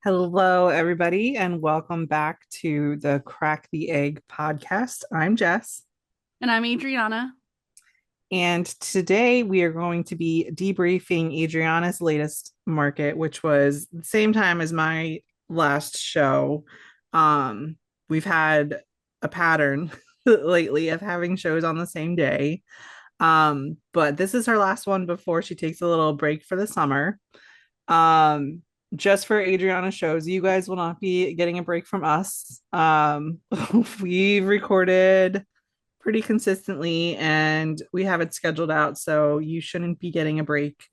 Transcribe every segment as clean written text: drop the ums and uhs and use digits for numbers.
Hello, everybody, and welcome back to the Crack the Egg podcast. I'm Jess, And I'm Adriana. and today we are going to be debriefing Adriana's latest market, which was the same time as my last show. Um, we've had a pattern lately of having shows on the same day. But this is her last one before she takes a little break for the summer. Um, just for Adriana shows, you guys will not be getting a break from us. We've recorded pretty consistently and we have it scheduled out, so you shouldn't be getting a break.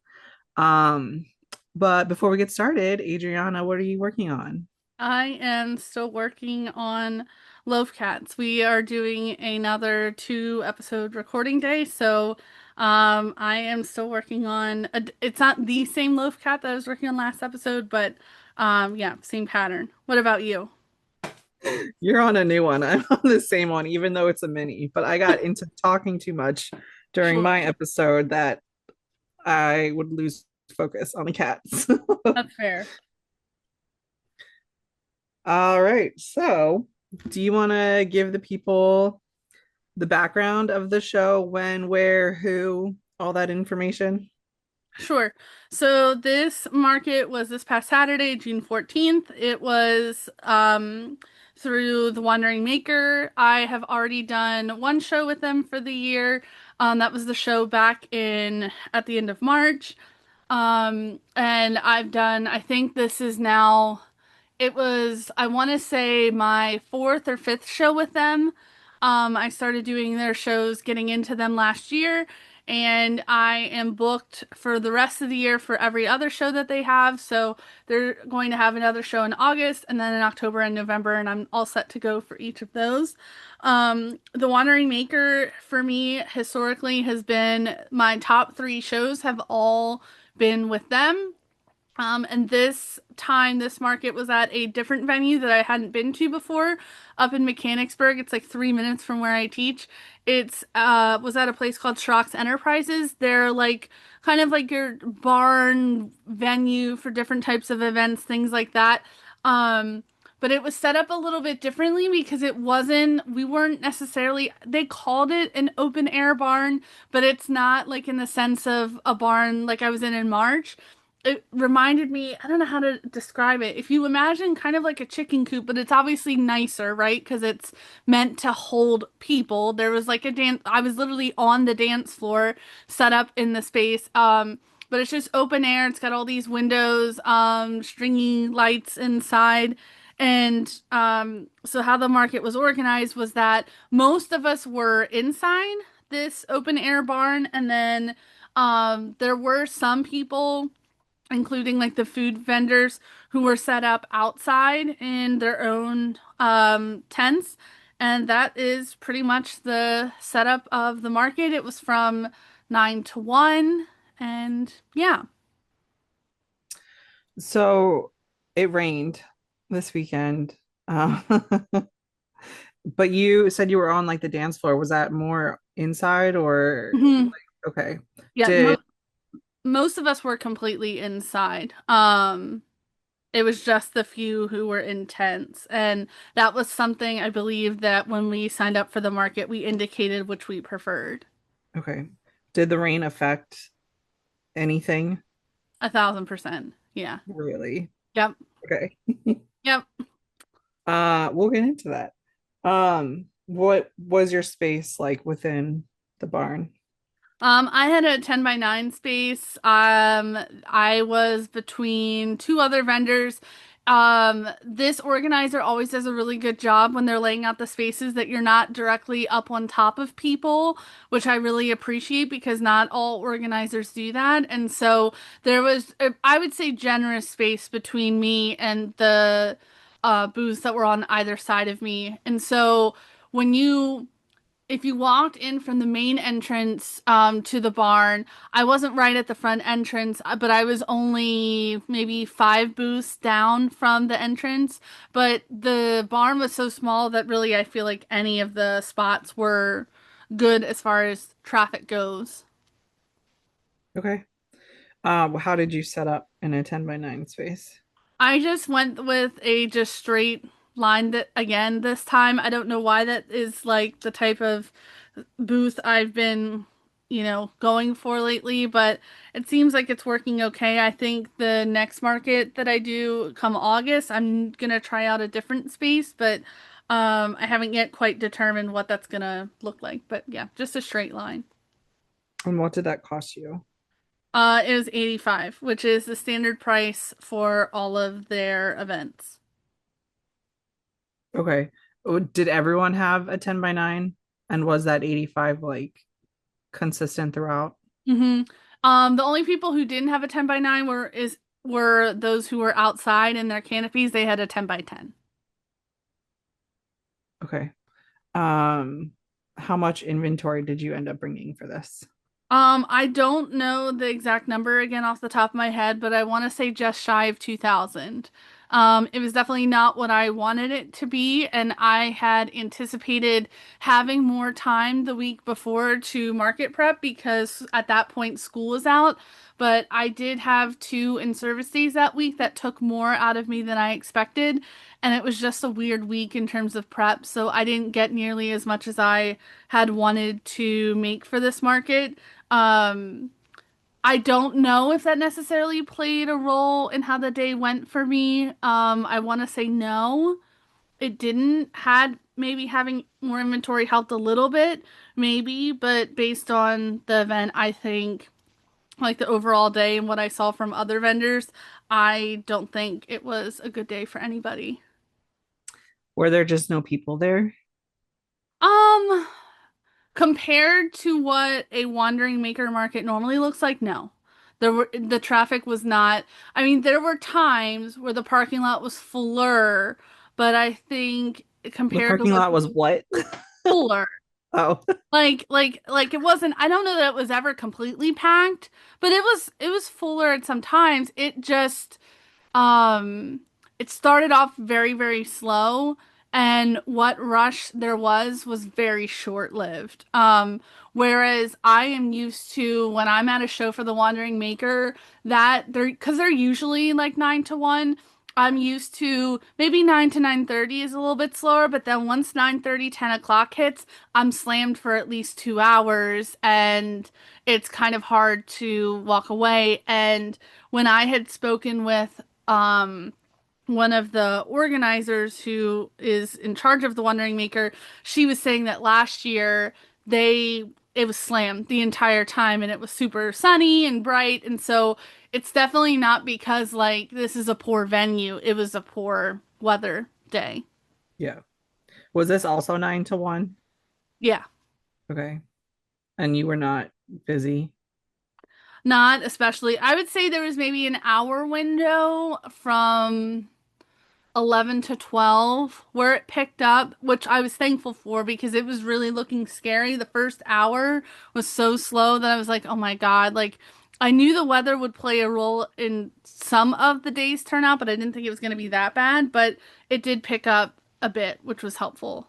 Um, but before we get started, Adriana, what are you working on? I am still working on Loaf Cats. We are doing another two episode recording day, so I am still working on it's not the same Loaf Cat that I was working on last episode, but yeah, same pattern. What about you? You're on a new one. I'm on the same one, even though it's a mini, but I got into talking too much during Sure, my episode that I would lose focus on the cats. that's fair. All right. So, do you want to give the people the background of the show, when, where, who, all that information? Sure. So this market was this past Saturday, June 14th. It was through The Wandering Maker. I have already done one show with them for the year. That was the show back in at the end of March. And I've done, I think this is now, it was, I want to say my fourth or fifth show with them. I started doing their shows, getting into them last year, and I am booked for the rest of the year for every other show that they have. So they're going to have another show in August and then in October and November, and I'm all set to go for each of those. The Wandering Maker for me historically has been my top three shows have all been with them. And this time, this market was at a different venue that I hadn't been to before, up in Mechanicsburg. It's like 3 minutes from where I teach. It's was at a place called Schrock's Enterprises. They're like kind of like your barn venue for different types of events, things like that. But it was set up a little bit differently because we weren't necessarily, they called it an open air barn, but it's not like in the sense of a barn like I was in March. It reminded me, I don't know how to describe it. If you imagine kind of like a chicken coop, but it's obviously nicer, right? Because it's meant to hold people. There was like a dance, I was literally on the dance floor set up in the space. But it's just open air. It's got all these windows, stringy lights inside. And so how the market was organized was that most of us were inside this open air barn, and then there were some people including like the food vendors who were set up outside in their own tents. And that is pretty much the setup of the market. It was from 9 to 1. And yeah. So, it rained this weekend. Uh, but you said you were on like the dance floor. Was that more inside or Mhm. okay? Yeah, Did most of us were completely inside. It was just the few who were in tents. And that was something I believe that when we signed up for the market, we indicated which we preferred. okay. Did the rain affect anything? 1,000%. Yeah. Really? Yep. Okay. Yep. We'll get into that. What was your space like within the barn? I had a 10 by 9 space. I was between two other vendors. This organizer always does a really good job when they're laying out the spaces that you're not directly up on top of people, which I really appreciate because not all organizers do that. And so there was, I would say, generous space between me and the booths that were on either side of me. And so when you if you walked in from the main entrance to the barn, I wasn't right at the front entrance, but I was only maybe 5 booths down from the entrance. But the barn was so small that really I feel like any of the spots were good as far as traffic goes. Okay. How did you set up in a 10 by 9 space? I just went with a just straight line that again this time. I don't know why that is like the type of booth I've been, going for lately, but it seems like it's working okay. I think the next market that I do come August, I'm gonna try out a different space, but I haven't yet quite determined what that's gonna look like. But yeah, just a straight line. And what did that cost you? It was 85, which is the standard price for all of their events. Okay. Oh, did everyone have a 10 by 9? And was that 85 like consistent throughout? hmm the only people who didn't have a 10 by 9 were those who were outside in their canopies. They had a 10 by 10. Okay. Um, how much inventory did you end up bringing for this? I don't know the exact number again off the top of my head, but I want to say just shy of 2000. It was definitely not what I wanted it to be, and I had anticipated having more time the week before to market prep because at that point school was out. But I did have two in-service days that week that took more out of me than I expected, and it was just a weird week in terms of prep, so I didn't get nearly as much as I had wanted to make for this market. Um, I don't know if that necessarily played a role in how the day went for me. I want to say no, it didn't. Had maybe having more inventory helped a little bit, maybe, but based on the event, I think like the overall day and what I saw from other vendors, I don't think it was a good day for anybody. Were there just no people there? Um, Compared to what a wandering maker market normally looks like, no. The traffic was not. I mean, there were times where the parking lot was fuller, but I think The compared to parking what lot was people what? fuller, Oh, like it wasn't. I don't know that it was ever completely packed, but it was fuller at some times. It just um, it started off very, very slow, and what rush there was very short-lived. Whereas I am used to when I'm at a show for the Wandering Maker that because they're usually like 9 to 1. I'm used to maybe 9 to 9:30 is a little bit slower, but then once 9:30, 10 o'clock hits, I'm slammed for at least 2 hours, and it's kind of hard to walk away. And when I had spoken with one of the organizers who is in charge of the Wandering Maker, she was saying that last year they it was slammed the entire time and it was super sunny and bright, and so it's definitely not because like this is a poor venue. It was a poor weather day. yeah. Was this also 9 to 1? Yeah. Okay. And you were not busy? Not especially. I would say there was maybe an hour window from 11 to 12 where it picked up, which I was thankful for because it was really looking scary. The first hour was so slow that I was like, oh my God. Like, I knew the weather would play a role in some of the day's turnout, but I didn't think it was going to be that bad. But it did pick up a bit, which was helpful.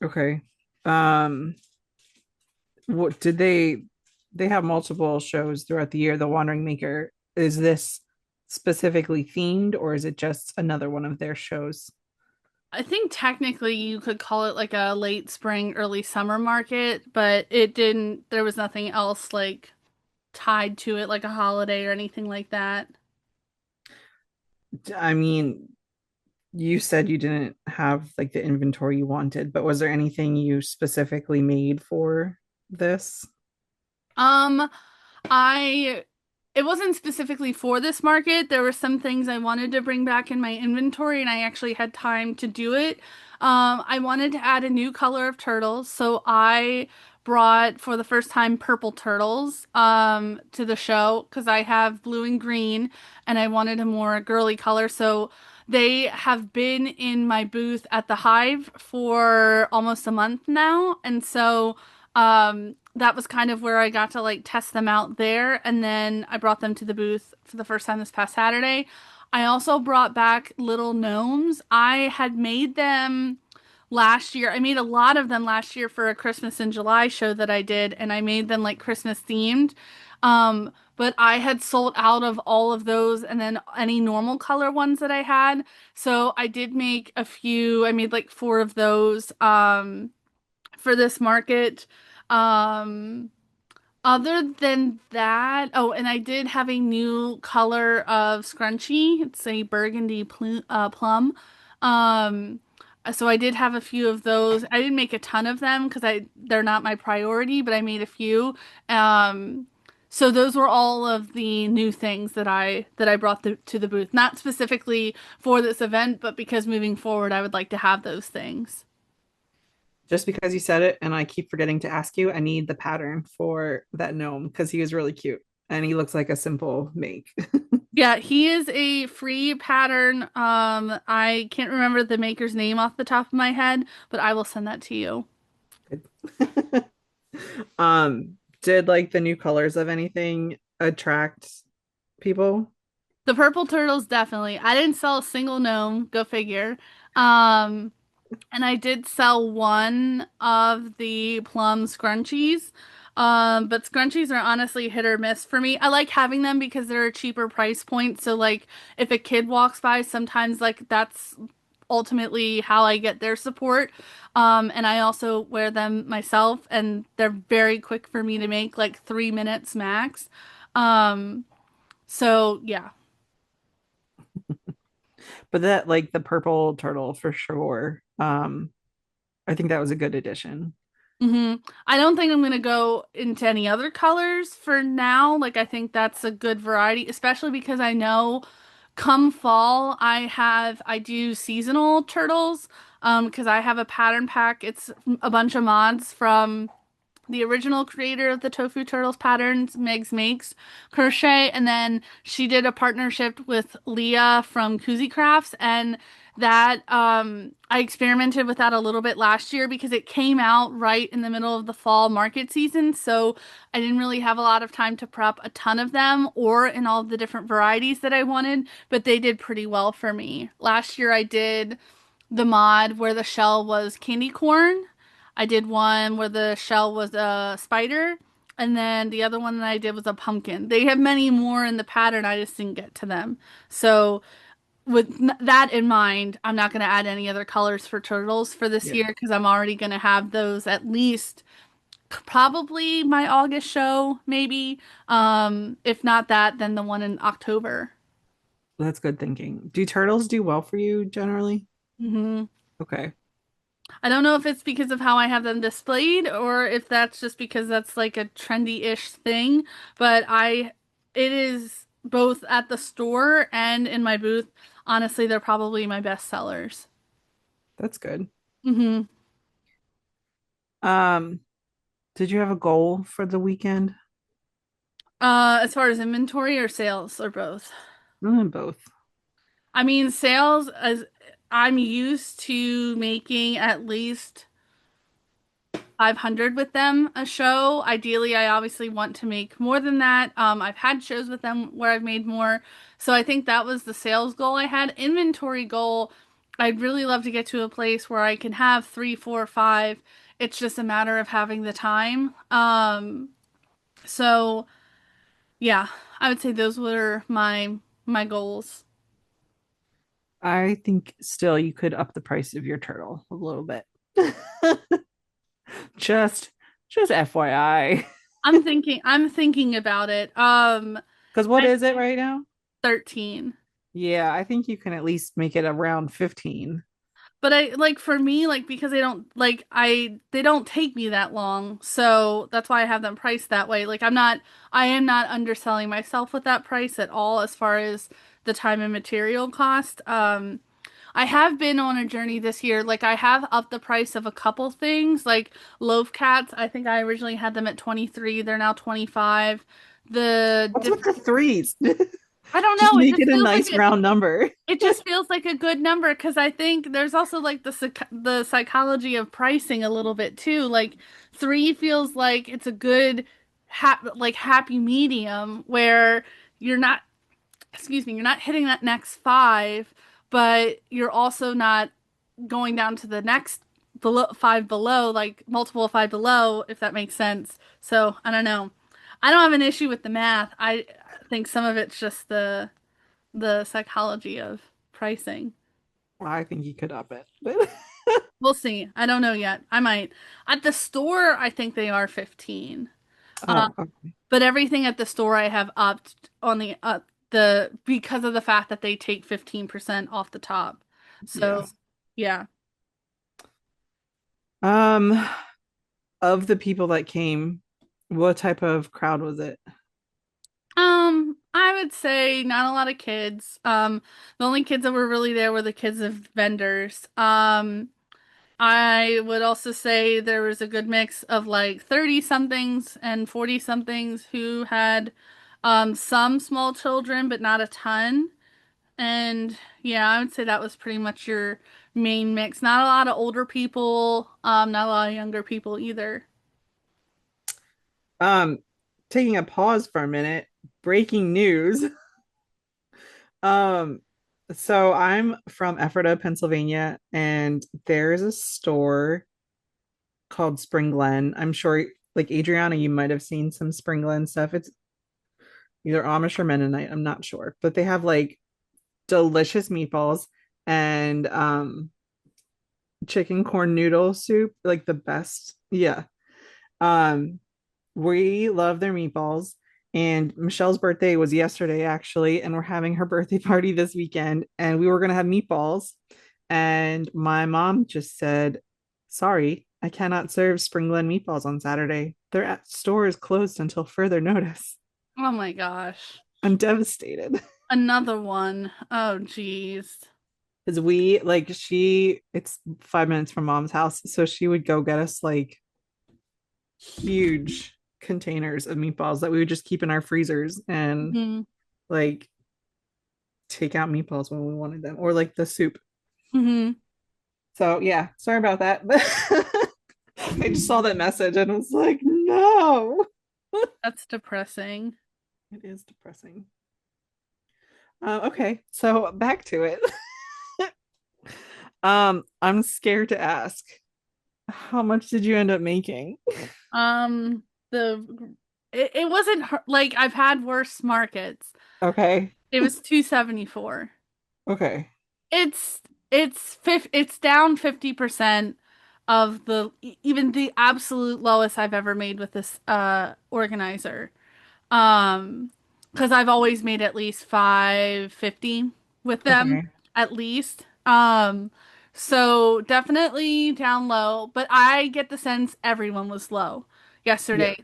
Okay. What did they have multiple shows throughout the year, The Wandering Maker. Is this specifically themed or is it just another one of their shows? I think technically you could call it like a late spring, early summer market, but there was nothing else like tied to it, like a holiday or anything like that. I mean, you said you didn't have like the inventory you wanted, but was there anything you specifically made for this? Um, I it wasn't specifically for this market. There were some things I wanted to bring back in my inventory and I actually had time to do it. I wanted to add a new color of turtles, so I brought for the first time purple turtles to the show because I have blue and green and I wanted a more girly color. So they have been in my booth at the Hive for almost a month now, and so that was kind of where I got to like test them out there. And then I brought them to the booth for the first time this past Saturday. I also brought back little gnomes. I had made them last year. I made a lot of them last year for a Christmas in July show that I did, and I made them like Christmas themed. But I had sold out of all of those and then any normal color ones that I had. So I did make a few. I made like four of those for this market. Um Other than that, oh, and I did have a new color of scrunchie. It's a burgundy plum. Um, so I did have a few of those. I didn't make a ton of them because they're not my priority, but I made a few. Um, so those were all of the new things that I brought to the booth. Not specifically for this event, but because moving forward, I would like to have those things. Just because you said it, and I keep forgetting to ask you, I need the pattern for that gnome because he was really cute and he looks like a simple make. Yeah, he is a free pattern. I can't remember the maker's name off the top of my head, but I will send that to you. Did like the new colors of anything attract people? The purple turtles definitely. I didn't sell a single gnome, go figure. Um, and I did sell one of the plum scrunchies. But scrunchies are honestly hit or miss for me. I like having them because they're a cheaper price point. So like if a kid walks by, sometimes like that's ultimately how I get their support. And I also wear them myself and they're very quick for me to make, like 3 minutes max. Um, so yeah. But that like the purple turtle for sure. I think that was a good addition. I don't think I'm gonna go into any other colors for now. Like I think that's a good variety, especially because I know come fall I do seasonal turtles because I have a pattern pack. It's a bunch of mods from the original creator of the Tofu Turtles patterns, Megs Makes Crochet, and then she did a partnership with Leah from Koozie Crafts, and that I experimented with that a little bit last year because it came out right in the middle of the fall market season, so I didn't really have a lot of time to prep a ton of them or in all the different varieties that I wanted, but they did pretty well for me. Last year I did the mod where the shell was candy corn. I did one where the shell was a spider, and then the other one that I did was a pumpkin. They have many more in the pattern, I just didn't get to them. So, with that in mind, I'm not going to add any other colors for turtles for this Yeah, year because I'm already going to have those at least probably my August show, maybe. If not that, then the one in October. that's good thinking. Do turtles do well for you generally? hmm Okay. I don't know if it's because of how I have them displayed or if that's just because that's like a trendy-ish thing, but it is both at the store and in my booth. Honestly, they're probably my best sellers. That's good. hmm Um, did you have a goal for the weekend? As far as inventory or sales or both. Both. I mean, sales as I'm used to making at least 500 with them a show. Ideally, I obviously want to make more than that. I've had shows with them where I've made more. So I think that was the sales goal I had. Inventory goal, I'd really love to get to a place where I can have three, four, five. It's just a matter of having the time. So yeah, I would say those were my goals. I think still you could up the price of your turtle a little bit. just just FYI. I'm thinking about it. Because what I is it right now? 13. Yeah, I think you can at least make it around 15. But I like for me, like because they don't take me that long. So that's why I have them priced that way. I am not underselling myself with that price at all as far as the time and material cost. I have been on a journey this year. Like I have upped the price of a couple things, like loaf cats. I think I originally had them at 23. They're now 25. The What's with the threes? I don't Just know. make it a nice round number. It just feels like a good number because I think there's also like the psychology of pricing a little bit too. Like three feels like it's a good happy medium where you're not, excuse me, you're not hitting that next five, but you're also not going down to the next. below five below, like multiple of five below, if that makes sense. So I don't know. I don't have an issue with the math. I think some of it's just the psychology of pricing. Well, I think you could up it. But We'll see. I don't know yet. I might. At the store, I think they are 15. Uh, oh, okay. but everything at the store I have upped on the because of the fact that they take 15% off the top. So, Yes. yeah. Um, of the people that came, what type of crowd was it? I would say not a lot of kids. The only kids that were really there were the kids of vendors. I would also say there was a good mix of like 30 somethings and 40 somethings who had some small children, but not a ton. And yeah, I would say that was pretty much your main mix. Not a lot of older people, not a lot of younger people either. Um, Taking a pause for a minute, breaking news. Um, so I'm from Ephrata, Pennsylvania, and there's a store called Spring Glen. I'm sure, like Adriana, you might have seen some Spring Glen stuff. It's either Amish or Mennonite, I'm not sure, but they have like delicious meatballs and chicken corn noodle soup, like the best. Yeah. Um, we love their meatballs. And Michelle's birthday was yesterday, actually, and we're having her birthday party this weekend. And we were going to have meatballs. And my mom just said, sorry, I cannot serve Spring Glen meatballs on Saturday. Their store is closed until further notice. Oh my gosh. I'm devastated. Another one. Oh geez. Because it's 5 minutes from mom's house. So she would go get us like huge containers of meatballs that we would just keep in our freezers and Hmm. like take out meatballs when we wanted them or like the soup. Hmm. So yeah, sorry about that. I just saw that message and was like, no. That's depressing. It is depressing. Okay, so back to it. I'm scared to ask. How much did you end up making? Um, it wasn't like I've had worse markets. Okay. It was 274. Okay. It's it's down 50% of the even the absolute lowest I've ever made with this organizer. Um, because I've always made at least 550 with them, Okay. at least. So definitely down low, but I get the sense everyone was low Yeah. yesterday.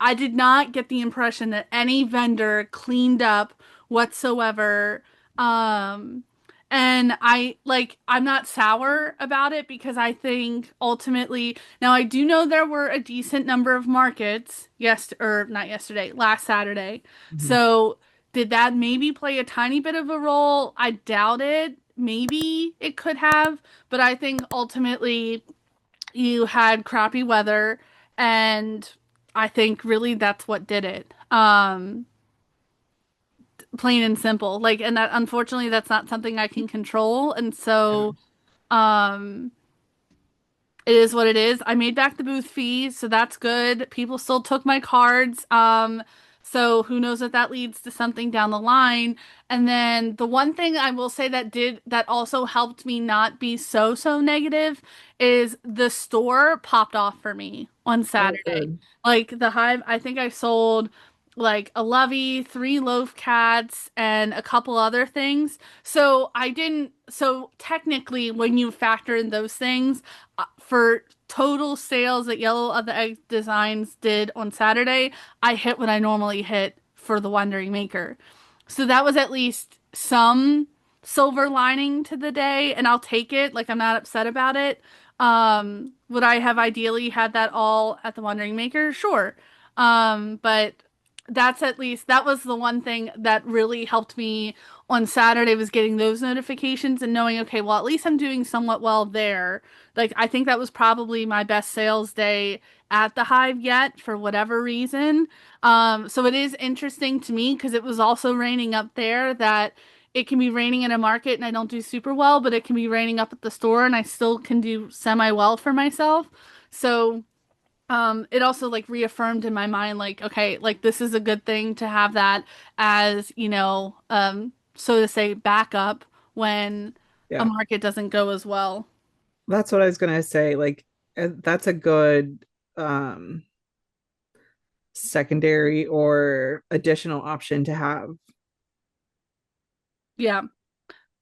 I did not get the impression that any vendor cleaned up whatsoever. Um, and I'm not sour about it because I think ultimately, now I do know there were a decent number of markets, yes, or not yesterday, last Saturday. Mhm. So did that maybe play a tiny bit of a role? I doubt it. Maybe it could have, but I think ultimately you had crappy weather, and I think really that's what did it. Plain and simple. And that unfortunately that's not something I can control, and Yeah. so um it is what it is. I made back the booth fees, so that's good. People still took my cards. So who knows if that leads to something down the line. And then the one thing I will say that also helped me not be so negative is the store popped off for me on Oh, Saturday. good. Like the Hive, I think I sold like a lovey, three loaf cats, and a couple other things. So technically, when you factor in those things, for total sales that Yellow of the Egg Designs did on Saturday, I hit what I normally hit for the Wandering Maker. So that was at least some silver lining to the day, and I'll take it. Like I'm not upset about it. Would I have ideally had that all at the Wandering Maker? Sure. But that's at least that was the one thing that really helped me on Saturday was getting those notifications and knowing, okay, well, at least I'm doing somewhat well there. Like I think that was probably my best sales day at the Hive yet for whatever reason. So it is interesting to me because it was also raining up there that it can be raining in a market and I don't do super well, but it can be raining up at the store and I still can do semi well for myself. So it also like reaffirmed in my mind, like, okay, like this is a good thing to have that as, so to say, backup when a Yeah. market doesn't go as well. That's what I was gonna say. Like, that's a good um secondary or additional option to have. Yeah.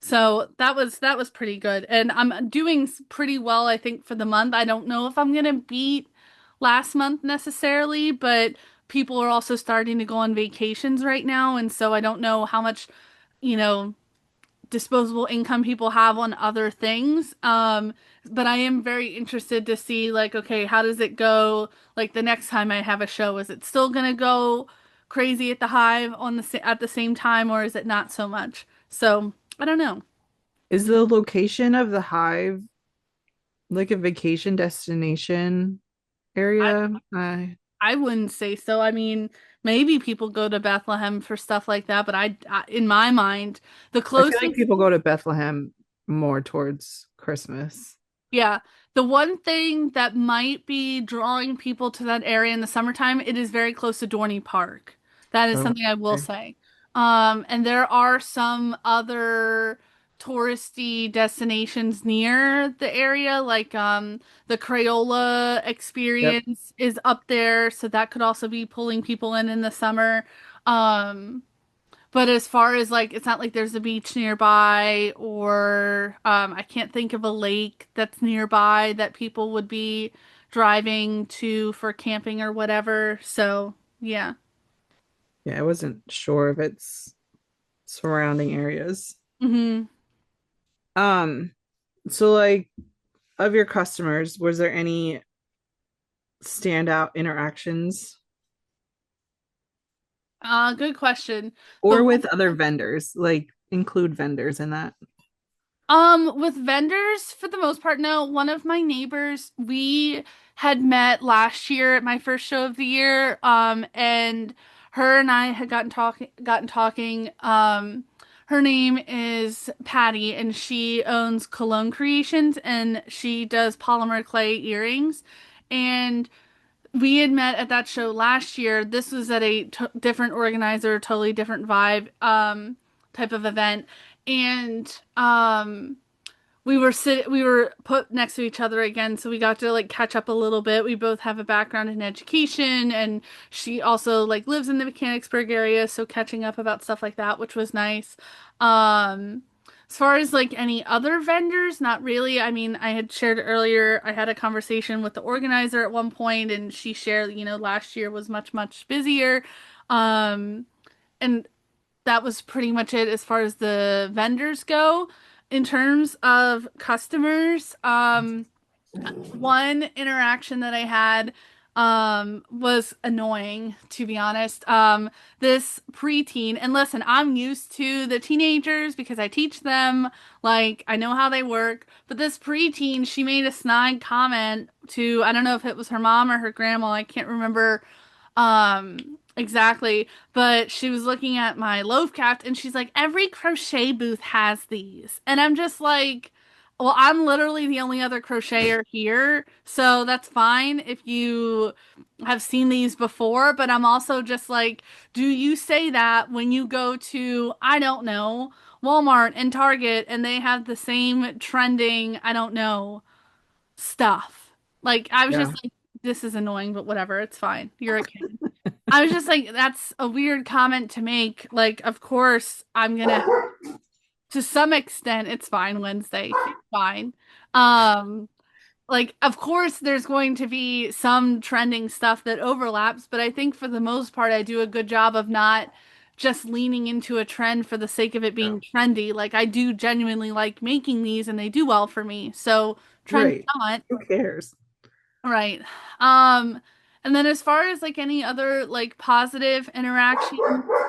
So that was pretty good. And I'm doing pretty well, I think, for the month. I don't know if I'm gonna beat last month necessarily, but people are also starting to go on vacations right now, and so I don't know how much, you know, disposable income people have on other things. But I am very interested to see like, okay, how does it go like the next time I have a show? Is it still gonna go crazy at the Hive on at the same time, or is it not so much? So I don't know. Is the location of the hive like a vacation destination I area? I wouldn't say so. I mean, maybe people go to Bethlehem for stuff like that, but in my mind, the I feel like closest. people go to Bethlehem more towards Christmas. Yeah. The one thing that might be drawing people to that area in the summertime, it is very close to Dorney Park. That is Oh, something I will okay. say. And there are some other touristy destinations near the area, like the Crayola Yep. experience is up there, so that could also be pulling people in the summer. Um, but as far as like, it's not like there's a beach nearby or I can't think of a lake that's nearby that people would be driving to for camping or whatever. So, yeah. Yeah, I wasn't sure of its surrounding areas. Hmm. Um, so like of your customers, was there any standout interactions Good question. The or one with other vendors? Like include vendors in that. With vendors, for the most part, no. One of my neighbors, we had met last year at my first show of the year, and her and I had gotten talking. Her name is Patty, and she owns Cologne Creations, and she does polymer clay earrings. And we had met at that show last year. This was at a t different organizer, totally different vibe, type of event, and we were put next to each other again, so we got to like catch up a little bit. We both have a background in education, and she also like lives in the Mechanicsburg area, so catching up about stuff like that, which was nice. um as far as like any other vendors, not really. I mean, I had shared earlier, I had a conversation with the organizer at one point, and she shared, last year was much, much busier. And that was pretty much it as far as the vendors go. In terms of customers, one interaction that I had was annoying, to be honest. This preteen, and listen, I'm used to the teenagers because I teach them, like I know how they work, but this preteen, she made a snide comment to, I don't know if it was her mom or her grandma, I can't remember exactly, but she was looking at my loaf craft and she's like, every crochet booth has these. And I'm just like, well, I'm literally the only other crocheter here, so that's fine if you have seen these before, but I'm also just like, do you say that when you go to, I don't know, Walmart and Target and they have the same trending, I don't know, stuff? Like, I was just Yeah. like, this is annoying, but whatever, it's fine. You're a kid. I was just like, that's a weird comment to make. Like, of course, I'm gonna, to some extent, it's fine, Wednesday. It's fine. Um, like, of course, there's going to be some trending stuff that overlaps, but I think for the most part, I do a good job of not just leaning into a trend for the sake of it Yeah. being trendy. Like, I do genuinely like making these and they do well for me. So, trend Right. not. Who cares? Right. Um, and then as far as like any other like positive interaction,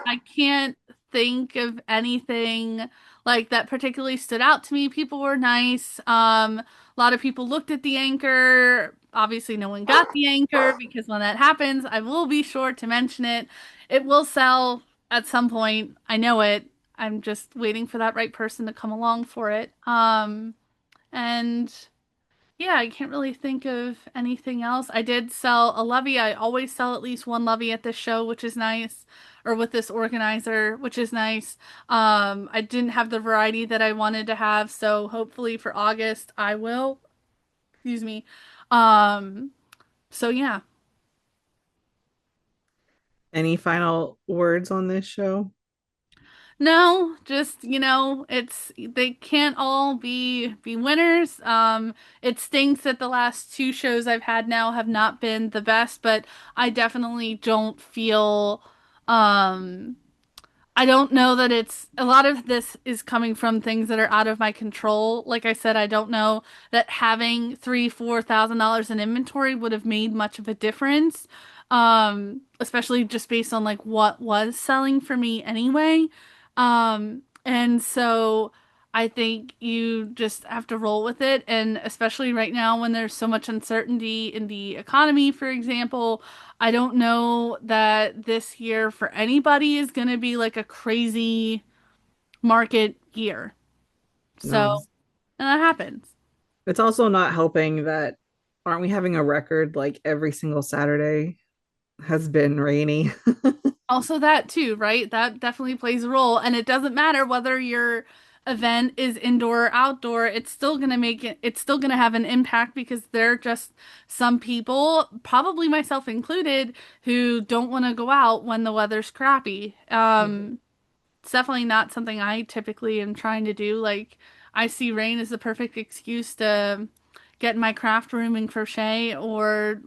I can't think of anything like that particularly stood out to me. People were nice. A lot of people looked at the anchor. Obviously, no one got the anchor because when that happens, I will be sure to mention it. It will sell at some point. I know it. I'm just waiting for that right person to come along for it. And yeah, I can't really think of anything else. I did sell a lovey. I always sell at least one lovey at this show, which is nice, or with this organizer, which is nice. I didn't have the variety that I wanted to have, so hopefully for August I will. Excuse me. Um, so yeah. Any final words on this show? No, just, it's they can't all be winners. It stinks that the last two shows I've had now have not been the best, but I definitely don't feel um I don't know that it's a lot of this is coming from things that are out of my control. Like I said, I don't know that having $3,000, $4,000 in inventory would have made much of a difference. Especially just based on like what was selling for me anyway. And so I think you just have to roll with it. And especially right now when there's so much uncertainty in the economy, for example. I don't know that this year for anybody is going to be like a crazy market year. So, No. and that happens. It's also not helping that aren't we having a record like every single Saturday has been rainy? Also, that too, right? That definitely plays a role. And it doesn't matter whether your event is indoor or outdoor, it's still going to have an impact because there are just some people, probably myself included, who don't want to go out when the weather's crappy. It's definitely not something I typically am trying to do. Like, I see rain as the perfect excuse to get in my craft room and crochet or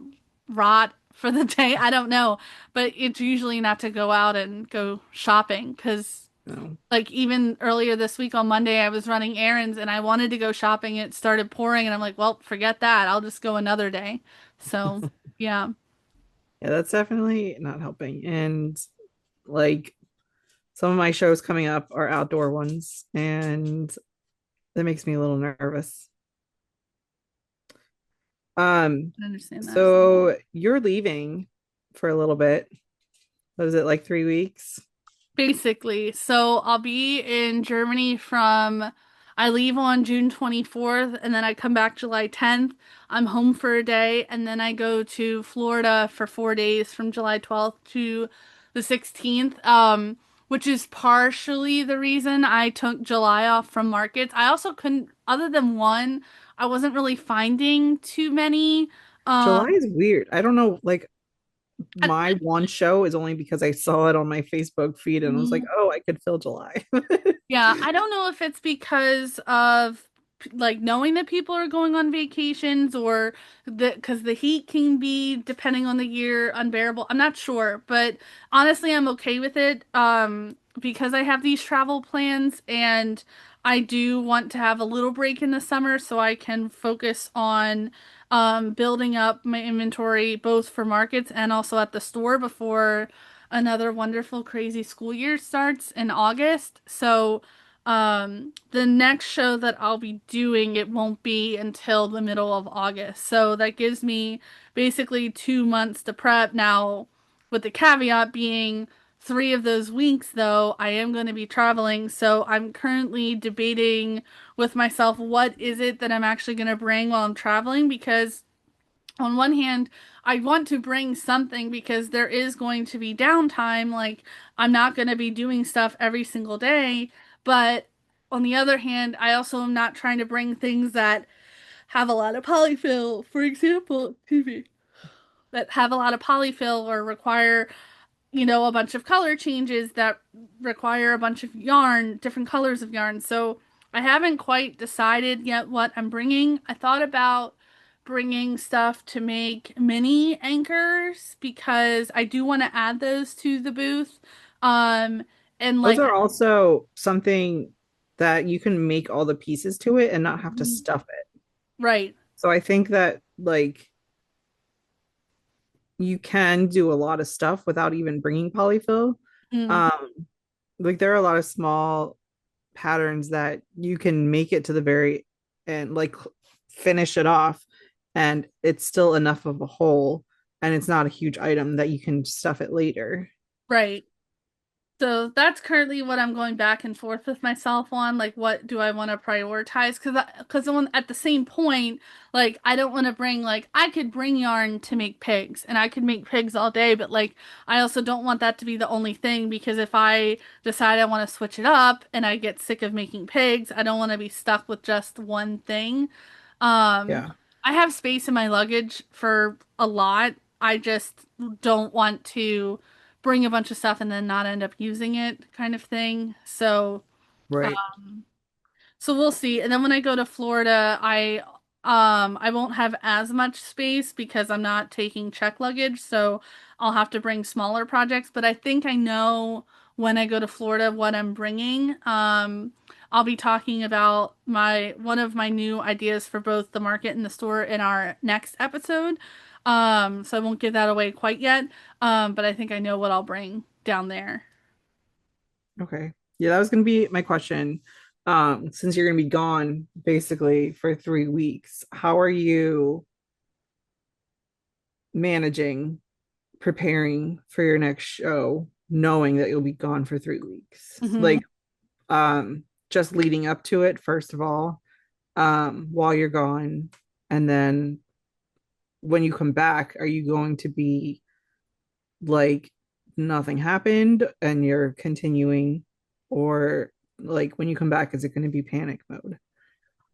rot for the day. I don't know. But it's usually not to go out and go shopping because, No. like, even earlier this week on Monday, I was running errands and I wanted to go shopping. It started pouring, and I'm like, well, forget that. I'll just go another day. So, yeah, Yeah, that's definitely not helping. And like some of my shows coming up are outdoor ones, and that makes me a little nervous. I understand that. So you're leaving for a little bit. What is it, like 3 weeks? Basically. So I'll be in Germany I leave on June 24th and then I come back July 10th. I'm home for a day and then I go to Florida for 4 days from July 12th to the 16th, which is partially the reason I took July off from markets. I also couldn't, other than one, I wasn't really finding too many. July Um, is weird. I don't know, like my one show is only because I saw it on my Facebook feed and I was like, oh, I could fill July. Yeah, I don't know if it's because of like knowing that people are going on vacations or because the heat can be, depending on the year, unbearable. I'm not sure, but honestly, I'm okay with it because I have these travel plans and I do want to have a little break in the summer so I can focus on building up my inventory both for markets and also at the store before another wonderful, crazy school year starts in August. So, the next show that I'll be doing, it won't be until the middle of August. So that gives me basically 2 months to prep. Now, with the caveat being 3 of those weeks, though, I am going to be traveling. So I'm currently debating with myself what is it that I'm actually going to bring while I'm traveling because on one hand, I want to bring something because there is going to be downtime. Like, I'm not going to be doing stuff every single day. But on the other hand, I also am not trying to bring things that have a lot of polyfill, for example, excuse me, that have a lot of polyfill or require a bunch of color changes that require a bunch of yarn, different colors of yarn. So I haven't quite decided yet what I'm bringing. I thought about bringing stuff to make mini anchors because I do want to add those to the booth. Um, and Those like, are also something that you can make all the pieces to it and not have to stuff it. right. So I think that like you can do a lot of stuff without even bringing polyfill. Mm, Um, like there are a lot of small patterns that you can make it to the very end, like finish it off, and it's still enough of a hole, and it's not a huge item that you can stuff it later. right. So that's currently what I'm going back and forth with myself on, like what do I want to prioritize? Because at the same point, like I don't want to bring like I could bring yarn to make pigs, and I could make pigs all day, but like I also don't want that to be the only thing because if I decide I want to switch it up and I get sick of making pigs, I don't want to be stuck with just one thing. Um, Yeah, I have space in my luggage for a lot. I just don't want to bring a bunch of stuff and then not end up using it kind of thing. right. So we'll see. And then when I go to Florida, I won't have as much space because I'm not taking check luggage, so I'll have to bring smaller projects, but I think I know when I go to Florida what I'm bringing. I'll be talking about my one of my new ideas for both the market and the store in our next episode. So I won't give that away quite yet. But I think I know what I'll bring down there. Okay. Yeah, that was gonna be my question. Since you're gonna be gone basically for 3 weeks, how are you managing preparing for your next show, knowing that you'll be gone for 3 weeks? Mhm. Like, just leading up to it, first of all, while you're gone, and then when you come back, are you going to be like nothing happened and you're continuing, or like when you come back, is it going to be panic mode?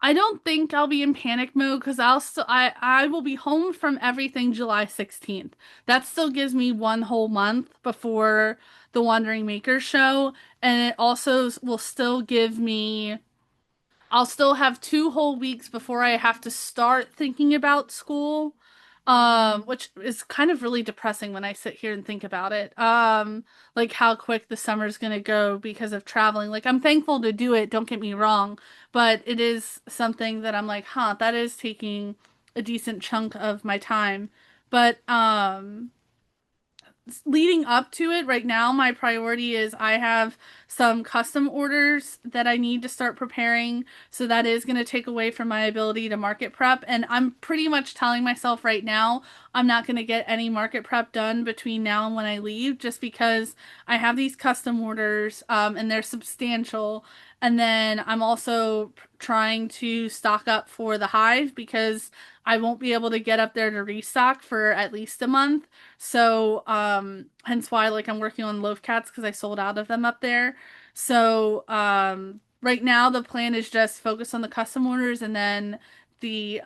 I don't think I'll be in panic mode because I will be home from everything July 16th. That still gives me one whole month before the Wandering Maker show, and it also will still give me I'll still have 2 whole weeks before I have to start thinking about school, which is kind of really depressing when I sit here and think about it. Like how quick the summer's gonna go because of traveling. Like I'm thankful to do it, don't get me wrong, but it is something that I'm like, huh, that is taking a decent chunk of my time. But leading up to it right now, my priority is I have some custom orders that I need to start preparing. So that is going to take away from my ability to market prep. And I'm pretty much telling myself right now, I'm not going to get any market prep done between now and when I leave, just because I have these custom orders and they're substantial. And then I'm also trying to stock up for the hive because I won't be able to get up there to restock for at least a month. So, hence why like I'm working on loaf cats because I sold out of them up there. So, right now the plan is just focus on the custom orders and then the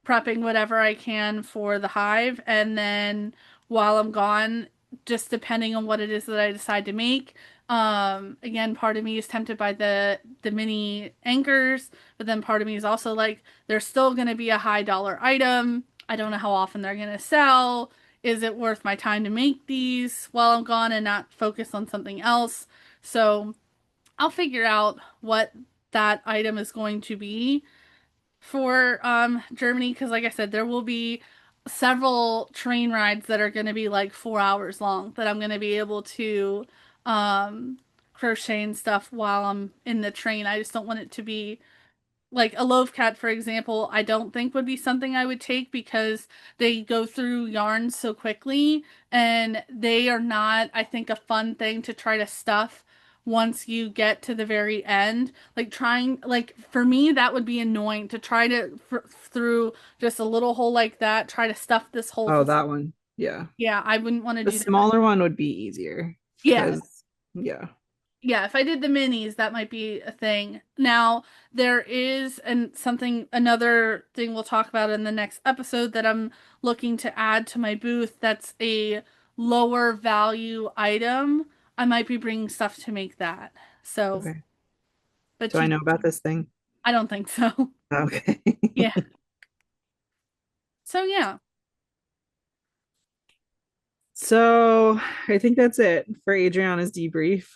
prepping whatever I can for the hive. And then while I'm gone, just depending on what it is that I decide to make. Again, part of me is tempted by the mini anchors, but then part of me is also like, they're still going to be a high dollar item. I don't know how often they're going to sell. Is it worth my time to make these while I'm gone and not focus on something else? So I'll figure out what that item is going to be for Germany because like I said, there will be several train rides that are going to be like 4 hours long that I'm going to be able to um crochet and stuff while I'm in the train. I just don't want it to be like a loaf cat, for example, I don't think would be something I would take because they go through yarns so quickly and they are not, I think, a fun thing to try to stuff once you get to the very end. Like trying, like for me, that would be annoying to try to through just a little hole like that, try to stuff this whole Oh, facility. that one. Yeah. Yeah, I wouldn't want to The do that. smaller one would be easier Yeah, because, yeah. yeah, if I did the minis, that might be a thing. Now, there is another thing we'll talk about in the next episode that I'm looking to add to my booth that's a lower value item. I might be bringing stuff to make that. So, Okay. but Do I know about this thing? I don't think so. Okay. Yeah. So yeah, So I think that's it for Adriana's debrief.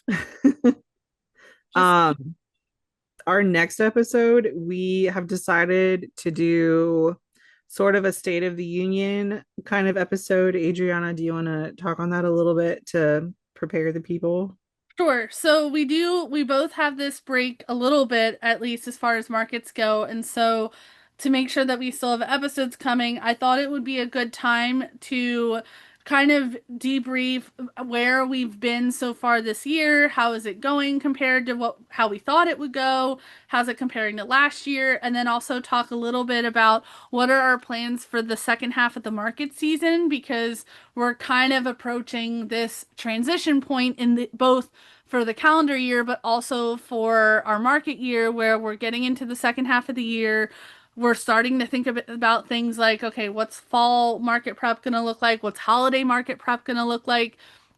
just um, our next episode, we have decided to do sort of a State of the Union kind of episode. Adriana, do you want to talk on that a little bit to prepare the people? sure. So we both have this break a little bit, at least as far as markets go. And so to make sure that we still have episodes coming, I thought it would be a good time to kind of debrief where we've been so far this year. How is it going compared to how we thought it would go? How's it comparing to last year? And then also talk a little bit about what are our plans for the second half of the market season, because we're kind of approaching this transition point in both for the calendar year, but also for our market year, where we're getting into the second half of the year. We're starting to think about things like, okay, what's fall market prep going to look like? What's holiday market prep going to look like?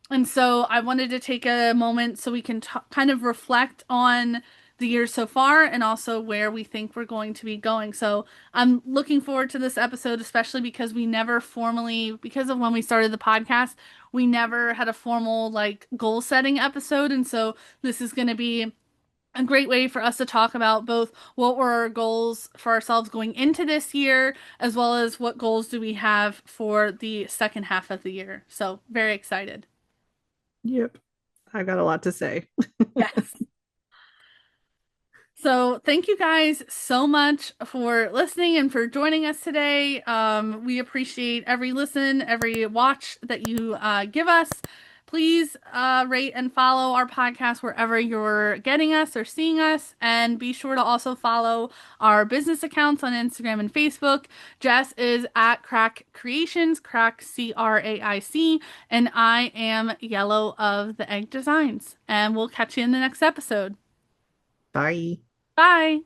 And so I wanted to take a moment so we can kind of reflect on the year so far and also where we think we're going to be going. So I'm looking forward to this episode, especially because we never formally, because of when we started the podcast, we never had a formal like goal setting episode. And so this is going to be a great way for us to talk about both what were our goals for ourselves going into this year, as well as what goals do we have for the second half of the year. So, very excited. Yep. I got a lot to say. Yes. So, thank you guys so much for listening and for joining us today. We appreciate every listen, every watch that you give us. Please rate and follow our podcast wherever you're getting us or seeing us. And be sure to also follow our business accounts on Instagram and Facebook. Jess is at Craic Creations, Craic Craic, and I am Yellow of the Egg Designs. And we'll catch you in the next episode. Bye. Bye.